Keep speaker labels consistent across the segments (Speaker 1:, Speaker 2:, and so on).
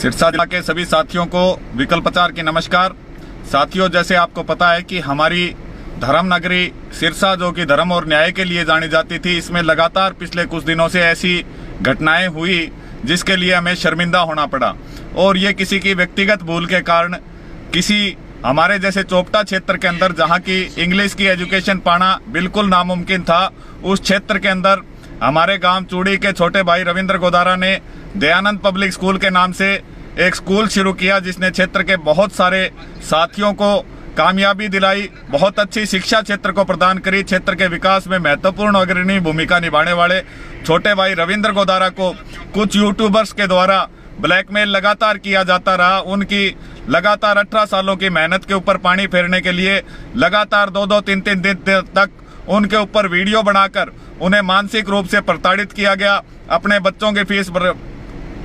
Speaker 1: सिरसा जिला के सभी साथियों को विकल्प प्रचार की नमस्कार। साथियों, जैसे आपको पता है कि हमारी धर्म नगरी सिरसा जो कि धर्म और न्याय के लिए जानी जाती थी, इसमें लगातार पिछले कुछ दिनों से ऐसी घटनाएं हुई जिसके लिए हमें शर्मिंदा होना पड़ा। और ये किसी की व्यक्तिगत भूल के कारण, किसी हमारे जैसे चोपटा क्षेत्र के अंदर जहां की इंग्लिश की एजुकेशन पाना बिल्कुल नामुमकिन था, उस क्षेत्र के अंदर हमारे गांव चूड़ी के छोटे भाई रविंद्र गोदारा ने दयानंद पब्लिक स्कूल के नाम से एक स्कूल शुरू किया, जिसने क्षेत्र के बहुत सारे साथियों को कामयाबी दिलाई, बहुत अच्छी शिक्षा क्षेत्र को प्रदान करी। क्षेत्र के विकास में महत्वपूर्ण अग्रणी भूमिका निभाने वाले छोटे भाई रविंद्र गोदारा को कुछ यूट्यूबर्स के द्वारा ब्लैकमेल लगातार किया जाता रहा। उनकी लगातार 18 सालों की मेहनत के ऊपर पानी फेरने के लिए लगातार 2-2, 3-3 दिन तक उनके ऊपर वीडियो बनाकर उन्हें मानसिक रूप से प्रताड़ित किया गया। अपने बच्चों की फीस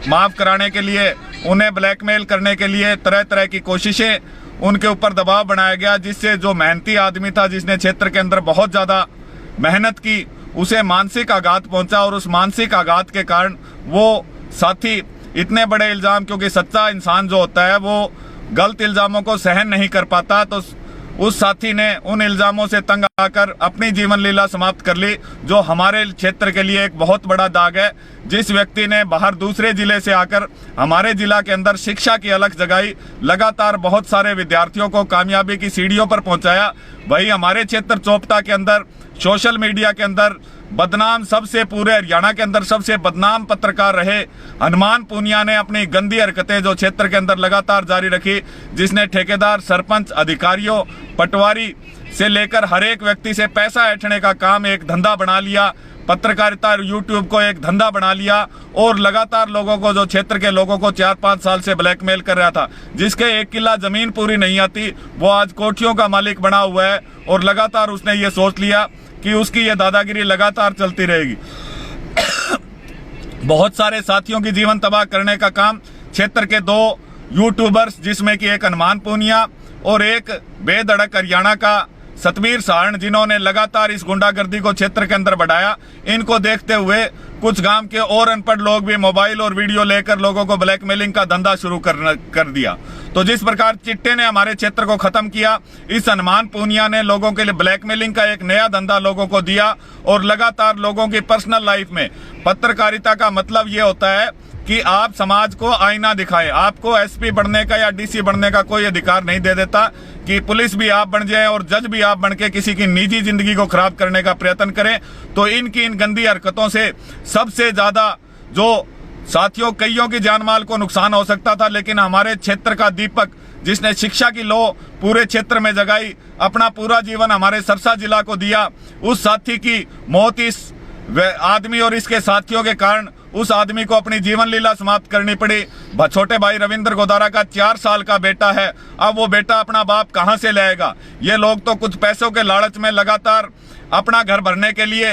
Speaker 1: माफ कराने के लिए, उन्हें ब्लैकमेल करने के लिए तरह तरह की कोशिशें, उनके ऊपर दबाव बनाया गया, जिससे जो मेहनती आदमी था, जिसने क्षेत्र के अंदर बहुत ज्यादा मेहनत की, उसे मानसिक आघात पहुंचा। और उस मानसिक आघात के कारण वो साथी इतने बड़े इल्जाम, क्योंकि सच्चा इंसान जो होता है वो गलत इल्जामों को सहन नहीं कर पाता, तो उस साथी ने उन इल्जामों से तंग आकर अपनी जीवन लीला समाप्त कर ली, जो हमारे क्षेत्र के लिए एक बहुत बड़ा दाग है। जिस व्यक्ति ने बाहर दूसरे जिले से आकर हमारे जिला के अंदर शिक्षा की अलख जगाई, लगातार बहुत सारे विद्यार्थियों को कामयाबी की सीढ़ियों पर पहुंचाया, वही हमारे क्षेत्र चोपटा के अंदर सोशल मीडिया के अंदर बदनाम, सबसे पूरे हरियाणा के अंदर सबसे बदनाम पत्रकार रहे हनुमान पूनिया ने अपनी गंदी हरकतें जो क्षेत्र के अंदर लगातार जारी रखी, जिसने ठेकेदार, सरपंच, अधिकारियों, पटवारी से लेकर हर एक व्यक्ति से पैसा ऐंठने का काम एक धंधा बना लिया। पत्रकारिता और यूट्यूब को एक धंधा बना लिया और लगातार लोगों को, जो क्षेत्र के लोगों को 4-5 साल से ब्लैकमेल कर रहा था, जिसके 1 किला जमीन पूरी नहीं आती, वो आज कोठियों का मालिक बना हुआ है। और लगातार उसने ये सोच लिया कि उसकी ये दादागिरी लगातार चलती रहेगी। बहुत सारे साथियों की जीवन तबाह करने का काम क्षेत्र के 2 यूट्यूबर्स, जिसमें कि एक हनुमान पूनिया और एक बेधड़क हरियाणा का सतवीर सारण, जिन्होंने लगातार इस गुंडागर्दी को क्षेत्र के अंदर बढ़ाया। इनको देखते हुए कुछ गांव के और अनपढ़ लोग भी मोबाइल और वीडियो लेकर लोगों को ब्लैकमेलिंग का धंधा शुरू कर दिया। तो जिस प्रकार चिट्टे ने हमारे क्षेत्र को खत्म किया, इस हनुमान पूनिया ने लोगों के लिए ब्लैकमेलिंग का एक नया धंधा लोगों को दिया। और लगातार लोगों की पर्सनल लाइफ में, पत्रकारिता का मतलब ये होता है कि आप समाज को आईना दिखाएं। आपको एसपी बनने का या डीसी बनने का कोई अधिकार नहीं दे देता कि पुलिस भी आप बन जाए और जज भी आप बन के किसी की निजी जिंदगी को खराब करने का प्रयत्न करें। तो इनकी इन गंदी हरकतों से सबसे ज्यादा जो साथियों, कईयों की जान माल को नुकसान हो सकता था, लेकिन हमारे क्षेत्र का दीपक, जिसने शिक्षा की लो पूरे क्षेत्र में जगाई, अपना पूरा जीवन हमारे सिरसा जिला को दिया, उस साथी की मौत इस आदमी और इसके साथियों के कारण उस आदमी को अपनी जीवन लीला समाप्त करनी पड़ी। छोटे भाई रविंद्र गोदारा का 4 साल का बेटा है। अब वो बेटा अपना बाप कहां से लाएगा? ये लोग तो कुछ पैसों के लालच में लगातार अपना घर भरने के लिए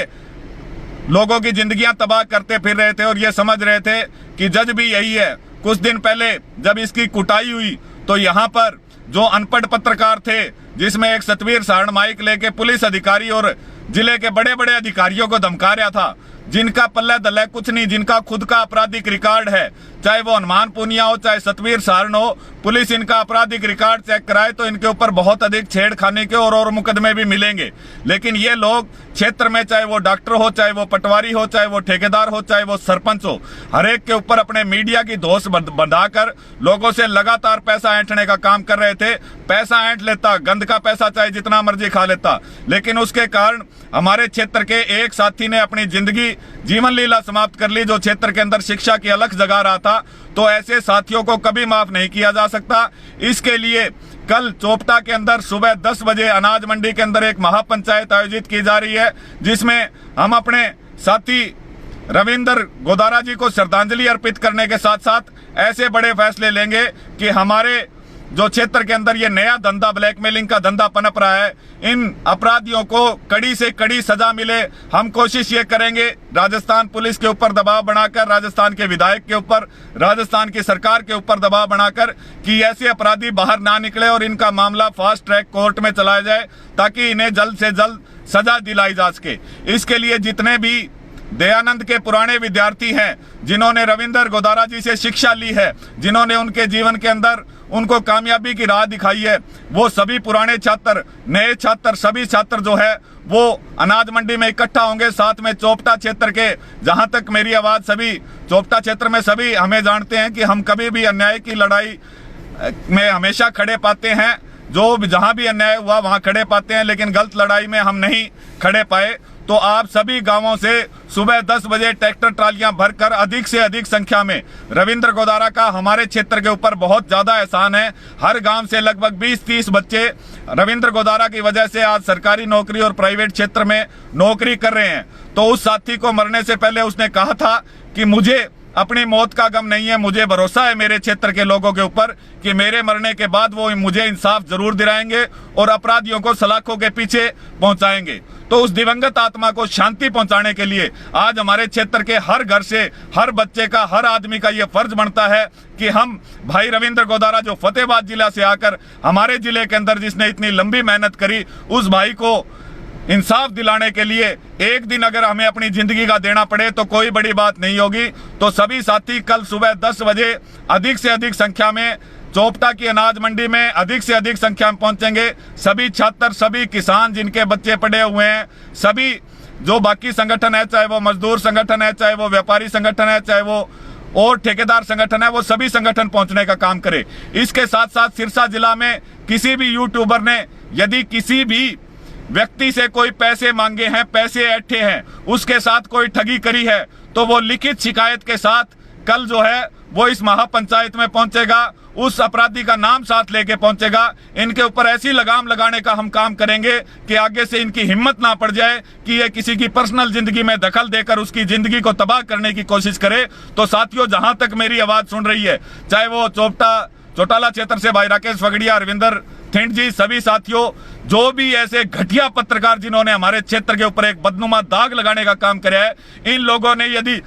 Speaker 1: लोगों की जिंदगियां तबाह करते फिर रहे थे और ये समझ रहे थे कि जज भी यही है। कुछ दिन पहले जब इसकी कुटाई हुई तो यहाँ पर जो अनपढ़ पत्रकार थे, जिसमें एक सतवीर सारण माइक लेके पुलिस अधिकारी और जिले के बड़े बड़े अधिकारियों को धमका रहा था, जिनका पल्ले दल्ले कुछ नहीं, जिनका खुद का आपराधिक रिकॉर्ड है, चाहे वो हनुमान पूनिया हो चाहे सतवीर सारण हो, पुलिस इनका आपराधिक रिकॉर्ड चेक कराए तो इनके ऊपर बहुत अधिक छेड़खानी के और मुकदमे भी मिलेंगे। लेकिन ये लोग क्षेत्र में, चाहे वो डॉक्टर हो, चाहे वो पटवारी हो, चाहे वो ठेकेदार हो, चाहे वो सरपंच हो, हर एक के ऊपर अपने मीडिया की धौंस बंधाकर लोगों से लगातार पैसा ऐंठने का काम कर रहे थे। पैसा ऐंठ लेता, गंद का पैसा चाहे जितना मर्जी खा लेता, लेकिन उसके कारण हमारे क्षेत्र के एक साथी ने अपनी जिंदगी, जीवन लीला समाप्त कर ली, जो क्षेत्र के अंदर शिक्षा की अलख जगा रहा था। तो ऐसे साथियों को कभी माफ नहीं किया जा सकता। इसके लिए कल चोपटा के अंदर सुबह 10 बजे अनाज मंडी के अंदर एक महापंचायत आयोजित की जा रही है, जिसमें हम अपने साथी रविंद्र गोदारा जी को श्रद्धांजलि अर्पित करने के साथ साथ ऐसे बड़े फैसले लेंगे कि हमारे जो क्षेत्र के अंदर ये नया धंधा, ब्लैकमेलिंग का धंधा पनप रहा है, इन अपराधियों को कड़ी से कड़ी सजा मिले। हम कोशिश ये करेंगे राजस्थान पुलिस के ऊपर दबाव बनाकर, राजस्थान के विधायक के ऊपर, राजस्थान की सरकार के ऊपर दबाव बनाकर कि ऐसे अपराधी बाहर ना निकले और इनका मामला फास्ट ट्रैक कोर्ट में चलाया जाए, ताकि इन्हें जल्द से जल्द सजा दिलाई जा सके। इसके लिए जितने भी दयानंद के पुराने विद्यार्थी हैं, जिन्होंने रविंद्र गोदारा जी से शिक्षा ली है, जिन्होंने उनके जीवन के अंदर उनको कामयाबी की राह दिखाई है, वो सभी पुराने छात्र, नए छात्र, सभी छात्र जो है वो अनाज मंडी में इकट्ठा होंगे। साथ में चोपटा क्षेत्र के, जहां तक मेरी आवाज, सभी चोपटा क्षेत्र में सभी हमें जानते हैं कि हम कभी भी अन्याय की लड़ाई में हमेशा खड़े पाते हैं। जो जहां भी अन्याय हुआ वहां खड़े पाते हैं, लेकिन गलत लड़ाई में हम नहीं खड़े पाए। तो आप सभी गांवों से सुबह 10 बजे ट्रैक्टर ट्रालियां भरकर अधिक से अधिक संख्या में, रविंद्र गोदारा का हमारे क्षेत्र के ऊपर बहुत ज्यादा एहसान है। हर गांव से लगभग 20-30 बच्चे रविंद्र गोदारा की वजह से आज सरकारी नौकरी और प्राइवेट क्षेत्र में नौकरी कर रहे हैं। तो उस साथी को मरने से पहले उसने कहा था कि मुझे अपनी मौत का गम नहीं है, मुझे भरोसा है मेरे क्षेत्र के लोगों के ऊपर कि मेरे मरने के बाद वो मुझे इंसाफ जरूर दिलाएंगे और अपराधियों को सलाखों के पीछे पहुंचाएंगे। तो उस दिवंगत आत्मा को शांति पहुंचाने के लिए आज हमारे क्षेत्र के हर घर से, हर बच्चे का, हर आदमी का ये फर्ज बनता है कि हम भाई रविंद्र गोदारा जो फतेहाबाद जिला से आकर हमारे जिले के अंदर जिसने इतनी लंबी मेहनत करी, उस भाई को इंसाफ दिलाने के लिए एक दिन अगर हमें अपनी जिंदगी का देना पड़े तो कोई बड़ी बात नहीं होगी। तो सभी साथी कल सुबह 10 बजे अधिक से अधिक संख्या में चोपटा की अनाज मंडी में अधिक से अधिक संख्या में पहुंचेंगे। सभी छात्र, सभी किसान जिनके बच्चे पढ़े हुए हैं, सभी जो बाकी संगठन है, चाहे वो मजदूर संगठन है, चाहे वो व्यापारी संगठन है, चाहे वो और ठेकेदार संगठन है, वो सभी संगठन पहुंचने का काम करे। इसके साथ साथ सिरसा जिला में किसी भी यूट्यूबर ने यदि किसी भी व्यक्ति से कोई पैसे मांगे हैं, पैसे ऐंठे हैं, उसके साथ कोई ठगी करी है, तो वो लिखित शिकायत के साथ कल जो है वो इस महापंचायत में पहुंचेगा, उस अपराधी का नाम साथ लेके पहुंचेगा। इनके ऊपर ऐसी लगाम लगाने का हम काम करेंगे कि आगे से इनकी हिम्मत ना पड़ जाए कि ये किसी की पर्सनल जिंदगी में दखल देकर उसकी जिंदगी को तबाह करने की कोशिश करे। तो साथियों, जहां तक मेरी आवाज सुन रही है, चाहे वो चौटाला क्षेत्र से भाई राकेश वगड़िया, रविंदर थिंड जी, सभी साथियों, जो भी ऐसे घटिया पत्रकार जिन्होंने हमारे क्षेत्र के ऊपर एक बदनुमा दाग लगाने का काम किया है, इन लोगों ने यदि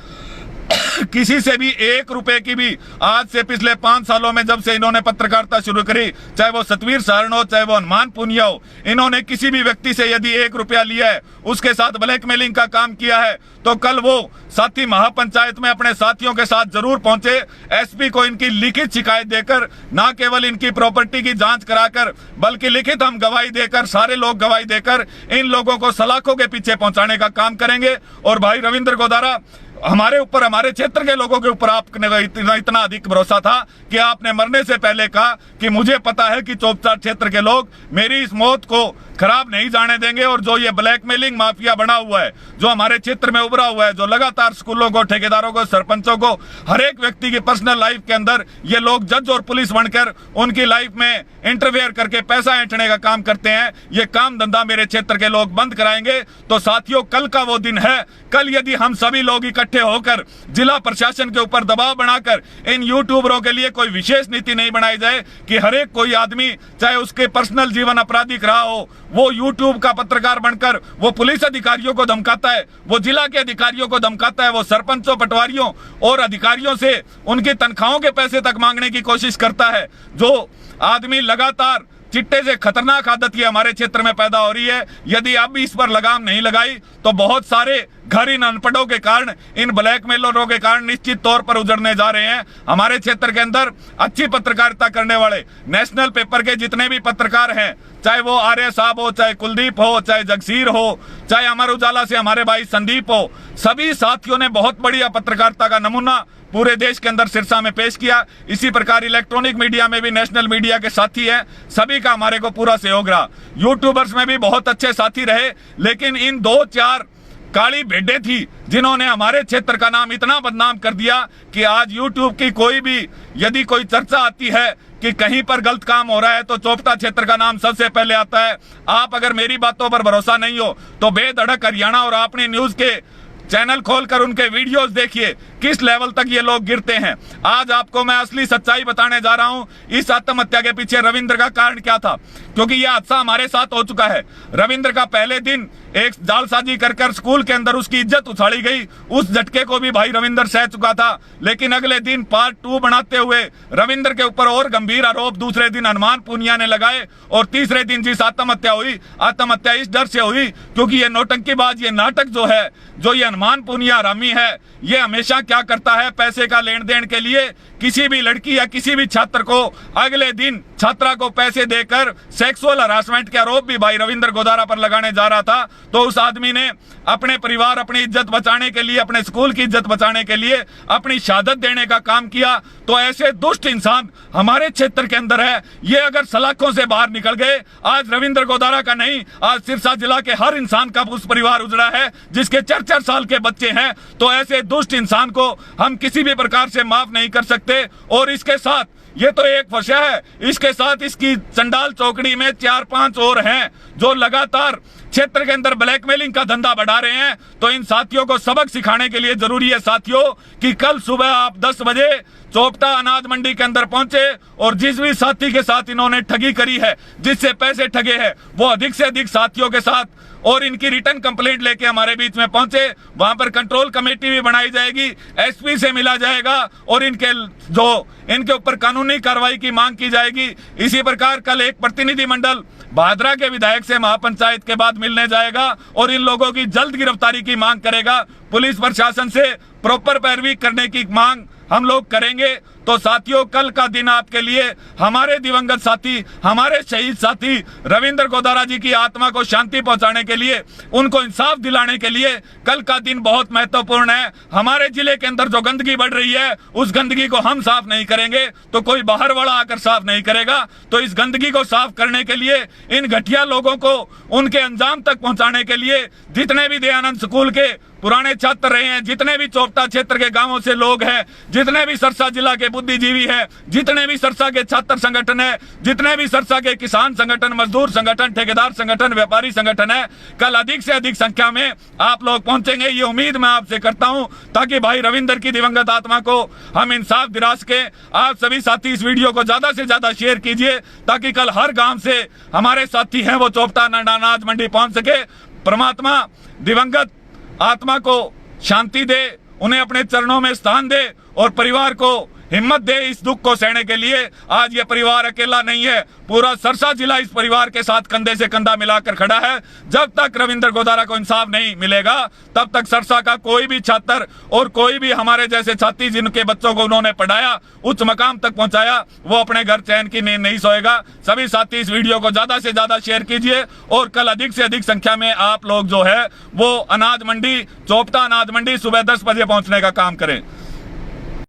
Speaker 1: किसी से भी 1 रुपए की भी आज से पिछले 5 सालों में जब से इन्होंने पत्रकारिता शुरू करी, चाहे वो सतवीर सारण हो, चाहे वो हनुमान पुनिया हो, इन्होंने किसी भी व्यक्ति से यदि 1 रुपया लिया है, उसके साथ ब्लैकमेलिंग का काम किया है, तो कल वो साथी महापंचायत में अपने साथियों के साथ जरूर पहुंचे। एसपी को इनकी लिखित शिकायत देकर, ना केवल इनकी प्रॉपर्टी की जांच कराकर, बल्कि लिखित हम गवाही देकर, सारे लोग गवाही देकर इन लोगों को सलाखों के पीछे पहुंचाने का काम करेंगे। और भाई रविंद्र गोदारा, हमारे ऊपर, हमारे क्षेत्र के लोगों के ऊपर आपने इतना अधिक भरोसा था कि आपने मरने से पहले कहा कि मुझे पता है कि चोपटा क्षेत्र के लोग मेरी इस मौत को खराब नहीं जाने देंगे। और जो ये ब्लैकमेलिंग माफिया बना हुआ है, जो हमारे क्षेत्र में उभरा हुआ है, जो लगातार स्कूलों को, ठेकेदारों को, सरपंचों को, हर एक व्यक्ति की पर्सनल लाइफ के अंदर ये लोग जज और पुलिस बनकर उनकी लाइफ में इंटरफेयर करके पैसा ऐंठने का काम करते हैं, ये काम धंधा मेरे क्षेत्र के लोग बंद कराएंगे। तो साथियों, कल का वो दिन है। कल यदि हम सभी लोग इकट्ठे होकर जिला प्रशासन के ऊपर दबाव बनाकर इन यूट्यूबरों के लिए कोई विशेष नीति नहीं बनाई जाए कि हर एक कोई आदमी, चाहे उसके पर्सनल जीवन आपराधिक रहा हो, वो यूट्यूब का पत्रकार बनकर वो पुलिस अधिकारियों को धमकाता है, वो जिला के अधिकारियों को धमकाता है, वो सरपंचों, पटवारियों और अधिकारियों से उनकी तनख्वाहों के पैसे तक मांगने की कोशिश करता है। जो आदमी लगातार चिट्टे से खतरनाक आदत की हमारे क्षेत्र में पैदा हो रही है, यदि अब भी इस पर लगाम नहीं लगाई तो बहुत सारे घर इन अनपढ़ों के कारण, इन ब्लैकमेलरों के कारण निश्चित तौर पर उजड़ने जा रहे हैं। हमारे क्षेत्र के अंदर अच्छी पत्रकारिता करने वाले नेशनल पेपर के जितने भी पत्रकार हैं, चाहे वो आर्य साहब हो, चाहे कुलदीप हो, चाहे जगसीर हो, चाहे अमर उजाला से हमारे भाई संदीप हो, सभी साथियों ने बहुत बढ़िया पत्रकारिता का नमूना पूरे देश के अंदर सिरसा में पेश किया। इसी प्रकार इलेक्ट्रॉनिक मीडिया में भी नेशनल मीडिया के साथी हैं, सभी का हमारे को पूरा सहयोग रहा। यूट्यूबर्स में भी बहुत अच्छे साथी रहे, लेकिन इन 2-4 काली भेड़ें थी जिन्होंने हमारे क्षेत्र का नाम इतना बदनाम कर दिया कि आज यूट्यूब की कोई भी यदि कोई चर्चा आती है कि कहीं पर गलत काम हो रहा है तो चोपटा क्षेत्र का नाम सबसे पहले आता है। आप अगर मेरी बातों पर भरोसा नहीं हो तो बेधड़क हरियाणा और अपनी न्यूज के चैनल खोलकर उनके वीडियोस देखिए किस लेवल तक ये लोग गिरते हैं। आज आपको मैं असली सच्चाई बताने जा रहा हूं। इस आत्महत्या के पीछे रविंद्र का कारण क्या था, क्योंकि यह हादसा हमारे साथ हो चुका है। रविंद्र का पहले दिन एक जालसाजी कर स्कूल के अंदर उसकी इज्जत उछाली गई। उस झटके को भी भाई रविंद्र सह चुका था, लेकिन अगले दिन पार्ट 2 बनाते हुए रविंद्र के ऊपर और गंभीर आरोप दूसरे दिन हनुमान पूनिया ने लगाए। और तीसरे दिन जिस आत्महत्या हुई, आत्महत्या इस डर से हुई क्योंकि ये नौटंकीबाज, ये नाटक जो है, जो ये हनुमान पूनिया हरामी है, ये हमेशा क्या करता है, पैसे का लेन देन के लिए किसी भी लड़की या किसी भी छात्र को अगले दिन छात्रा को पैसे देकर सेक्सुअल हरासमेंट के आरोप भी भाई रविंद्र गोदारा पर लगाने जा रहा था। तो उस आदमी ने अपने परिवार, अपनी इज्जत बचाने के लिए, अपने स्कूल की इज्जत बचाने के लिए अपनी शहादत देने का काम किया। तो ऐसे दुष्ट इंसान हमारे क्षेत्र के अंदर है। ये अगर सलाखों से बाहर निकल गए, आज रविंद्र गोदारा का नहीं, आज सिरसा जिला के हर इंसान का उस परिवार उजड़ा है जिसके 4-4 साल के बच्चे हैं। तो ऐसे दुष्ट इंसान को हम किसी भी प्रकार से माफ नहीं कर सकते। और इसके साथ ये तो एक फंसा है, इसके साथ इसकी चंडाल चौकड़ी में 4-5 और हैं जो लगातार क्षेत्र के अंदर ब्लैकमेलिंग का धंधा बढ़ा रहे हैं। तो इन साथियों को सबक सिखाने के लिए जरूरी है साथियों कि कल सुबह आप 10 बजे चोपटा अनाज मंडी के अंदर पहुंचे और जिस भी साथी के साथ इन्होंने ठगी करी है, जिससे पैसे ठगे हैं, वो अधिक से अधिक साथियों के साथ और इनकी रिटर्न कंप्लेंट लेके हमारे बीच में पहुंचे। वहां पर कंट्रोल कमेटी भी बनाई जाएगी, एसपी से मिला जाएगा और इनके ऊपर कानूनी कार्रवाई की मांग की जाएगी। इसी प्रकार कल एक प्रतिनिधि मंडल भादरा के विधायक से महापंचायत के बाद मिलने जाएगा और इन लोगों की जल्द गिरफ्तारी की मांग करेगा। पुलिस प्रशासन से प्रॉपर पैरवी करने की मांग हम लोग करेंगे। तो साथियों, कल का दिन आपके लिए हमारे दिवंगत साथी, हमारे शहीद साथी रविंद्र गोदारा जी की आत्मा को शांति पहुंचाने के लिए, उनको इंसाफ दिलाने के लिए कल का दिन बहुत महत्वपूर्ण है। हमारे जिले के अंदर जो गंदगी बढ़ रही है, उस गंदगी को हम साफ नहीं करेंगे तो कोई बाहर वाला आकर साफ नहीं करेगा। तो इस गंदगी को साफ करने के लिए, इन घटिया लोगों को उनके अंजाम तक पहुंचाने के लिए जितने भी दयानंद स्कूल के पुराने छात्र रहे हैं, जितने भी चोपटा क्षेत्र के गांवों से लोग हैं, जितने भी सरसा जिला के बुद्धिजीवी हैं, जितने भी सरसा के छात्र संगठन है, जितने भी सरसा के किसान संगठन, मजदूर संगठन, ठेकेदार संगठन, व्यापारी संगठन है, कल अधिक से अधिक संख्या में आप लोग पहुंचेंगे, ये उम्मीद मैं आपसे करता हूं, ताकि भाई रविंद्र की दिवंगत आत्मा को हम इंसाफ दिला सके। आप सभी साथी इस वीडियो को ज्यादा से ज्यादा शेयर कीजिए ताकि कल हर गांव से हमारे साथी हैं वो चोपटा अनाज मंडी पहुंच सके। परमात्मा दिवंगत आत्मा को शांति दे, उन्हें अपने चरणों में स्थान दे और परिवार को हिम्मत दे इस दुख को सहने के लिए। आज ये परिवार अकेला नहीं है, पूरा सरसा जिला इस परिवार के साथ कंधे से कंधा मिलाकर खड़ा है। जब तक रविंद्र गोदारा को इंसाफ नहीं मिलेगा, तब तक सरसा का कोई भी छात्र और कोई भी हमारे जैसे साथी जिनके बच्चों को उन्होंने पढ़ाया, उच्च मकाम तक पहुंचाया, वो अपने घर चैन की नींद नहीं सोएगा। सभी साथी इस वीडियो को ज्यादा से ज्यादा शेयर कीजिए और कल अधिक से अधिक संख्या में आप लोग जो है वो अनाज मंडी, चोपटा अनाज मंडी सुबह 10 बजे पहुंचने का काम करें।